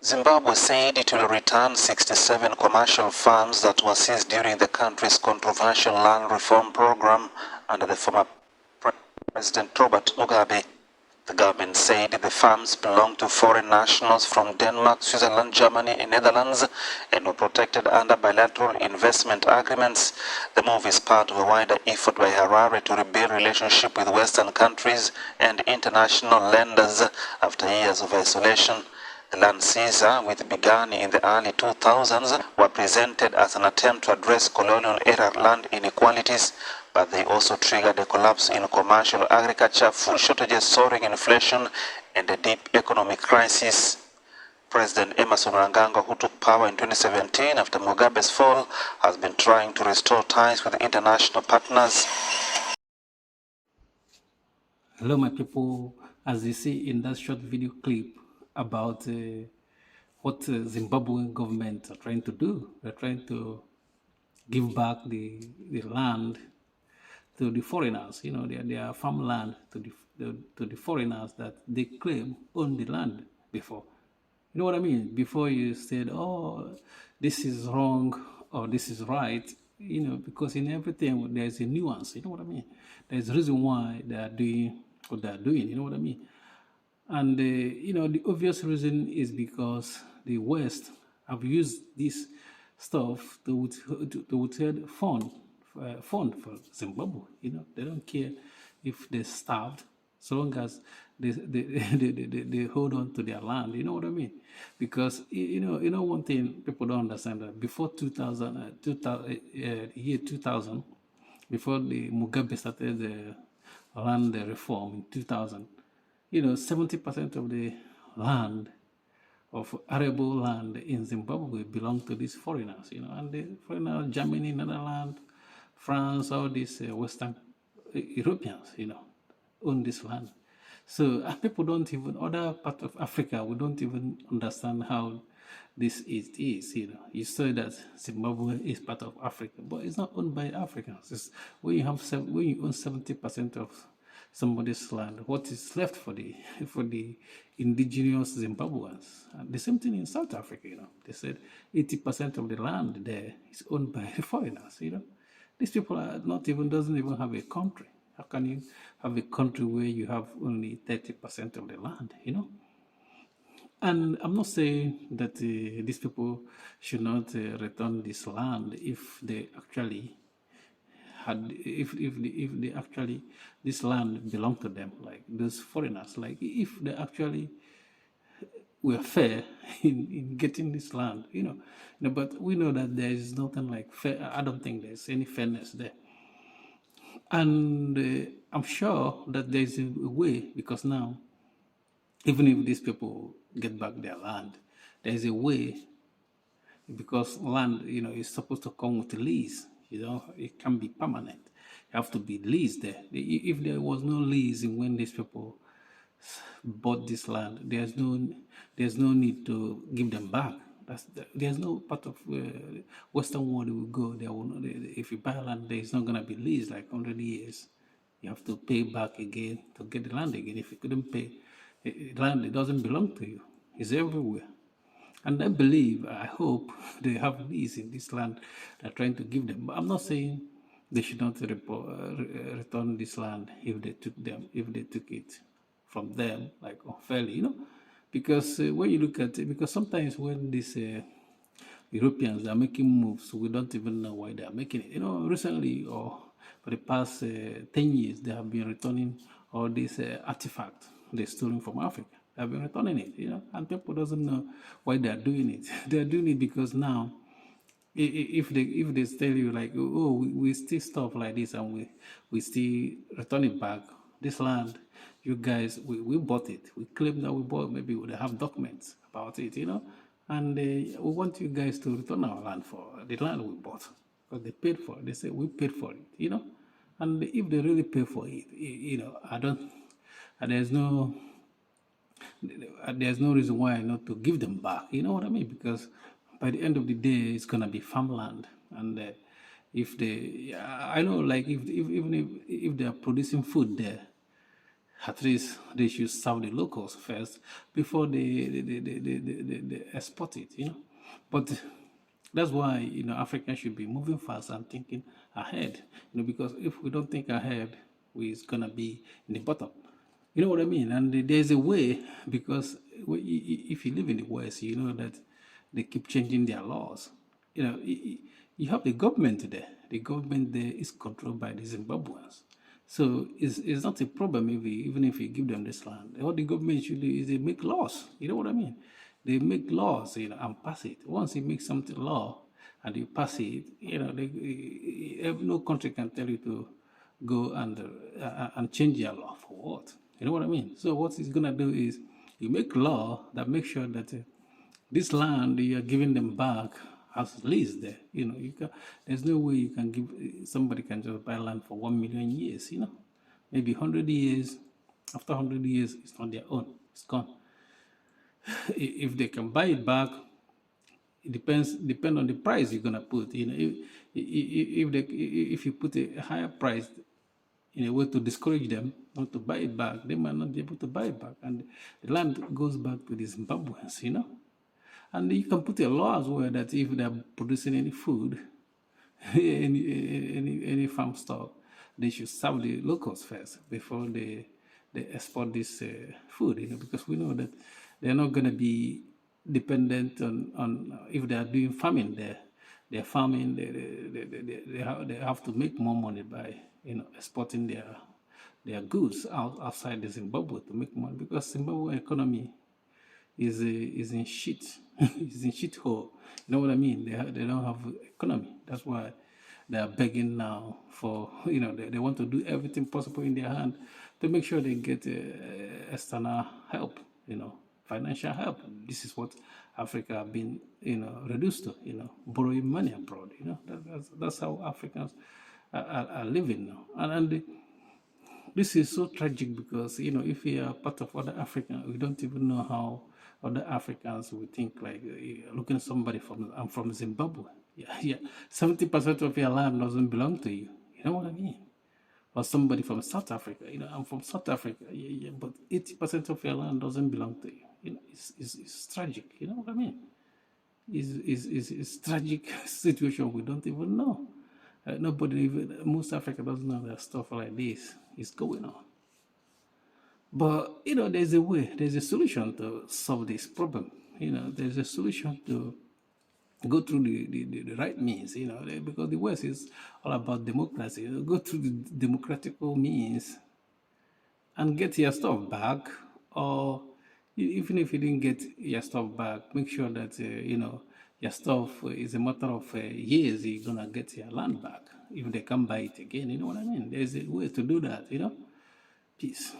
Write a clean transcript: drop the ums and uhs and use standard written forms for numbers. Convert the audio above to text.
Zimbabwe said it will return 67 commercial farms that were seized during the country's controversial land reform program under the former President Robert Mugabe. The government said the farms belong to foreign nationals from Denmark, Switzerland, Germany, and Netherlands and were protected under bilateral investment agreements. The move is part of a wider effort by Harare to rebuild relationship with Western countries and international lenders after years of isolation. The land seizure, which began in the early 2000s, were presented as an attempt to address colonial-era land inequalities, but they also triggered a collapse in commercial agriculture, food shortages, soaring inflation, and a deep economic crisis. President Emerson Mnangagwa, who took power in 2017 after Mugabe's fall, has been trying to restore ties with international partners. Hello, my people. As you see in that short video clip about what Zimbabwean government are trying to do, they're trying to give back the land to the foreigners, their farmland to the foreigners that they claim own the land before. You know what I mean? Before you said, oh, this is wrong or this is right, because in everything there's a nuance, you know what I mean? There's a reason why they are doing what they are doing, you know what I mean? And, the obvious reason is because the West have used this stuff to withhold fund for Zimbabwe. They don't care if they're starved, so long as they hold on to their land. You know what I mean? Because one thing people don't understand, that before 2000, before the Mugabe started the land reform in 2000, 70% of the land, of arable land in Zimbabwe belong to these foreigners, and the foreigners, Germany, Netherlands, France, all these Western Europeans, own this land. So people don't even, other part of Africa, we don't even understand how this is. You say that Zimbabwe is part of Africa, but it's not owned by Africans. It's when you own 70% of somebody's land, what is left for the indigenous Zimbabweans? And the same thing in South Africa. They said 80% of the land there is owned by foreigners. These people are not even doesn't even have a country. How can you have a country where you have only 30% of the land? And I'm not saying that these people should not return this land if they actually had, if they actually, this land belonged to them, like those foreigners, like if they actually were fair in getting this land, but we know that there is nothing like fair. I don't think there's any fairness there. And I'm sure that there's a way, because now, even if these people get back their land, there's a way, because land, is supposed to come with a lease. It can be permanent. You have to be leased there. If there was no lease in when these people bought this land, there's no need to give them back. There's no part of Western world will go. If you buy land, there is not going to be leased like 100 years. You have to pay back again to get the land again. If you couldn't pay, land, it doesn't belong to you. It's everywhere. And I hope they have lease in this land they're trying to give them. But I'm not saying they should not return this land if they took it from them, like unfairly, because when you look at it, because sometimes when these Europeans are making moves, we don't even know why they are making it. Recently, or for the past 10 years, they have been returning all these artifacts they stolen from Africa. They have been returning it, and people doesn't know why they are doing it. They are doing it because now, if they tell you like, oh, we still stuff like this and we still return it back, this land, you guys, we bought it. We claim that we bought. Maybe we have documents about it, and we want you guys to return our land for the land we bought, because they paid for it. They say we paid for it, and if they really pay for it, I don't. There's no reason why not to give them back. You know what I mean? Because by the end of the day, it's gonna be farmland, and if they, I know, like even if they are producing food there, At least they should serve the locals first before they export it, But that's why, Africans should be moving fast and thinking ahead, because if we don't think ahead, we're gonna be in the bottom. You know what I mean? And there's a way, because if you live in the West, you know that they keep changing their laws. You have the government there. The government there is controlled by the Zimbabweans. So it's not a problem even if you give them this land. What the government should do is they make laws. You know what I mean? They make laws, and pass it. Once you make something law and you pass it, no country can tell you to go and change your law for what? You know what I mean? So what it's gonna do is you make law that makes sure that this land you are giving them back as lease there. There's no way you can give somebody can just buy land for 1 million years. Maybe 100 years. After 100 years, it's not their own. It's gone. If they can buy it back, it depend on the price you're gonna put. If you put a higher price in a way to discourage them not to buy it back, they might not be able to buy it back, and the land goes back to the Zimbabweans. And you can put a law as well that if they're producing any food, any farm stock, they should serve the locals first before they export this food. Because we know that they're not going to be dependent on if they are doing farming there. They're farming. They have to make more money by exporting their goods outside the Zimbabwe to make money, because Zimbabwe economy is in shit. Is in shit hole. You know what I mean? They don't have economy. That's why they are begging now for they want to do everything possible in their hand to make sure they get external help. Financial help. This is what Africa have been reduced to. Borrowing money abroad. That's how Africans are living now. And this is so tragic, because if we are part of other Africa, we don't even know how other Africans will think. Like looking at somebody I'm from Zimbabwe. Yeah. 70% of your land doesn't belong to you. You know what I mean? Or somebody from South Africa. I'm from South Africa. Yeah. But 80% of your land doesn't belong to you. It's tragic. You know what I mean? It's tragic situation we don't even know. Most Africa doesn't know that stuff like this is going on. But, there's a way, there's a solution to solve this problem. There's a solution to go through the right means, because the West is all about democracy. Go through the democratical means and get your stuff back, or even if you didn't get your stuff back, make sure that, your stuff is a matter of years, you're going to get your land back if they come buy it again. You know what I mean? There's a way to do that, Peace.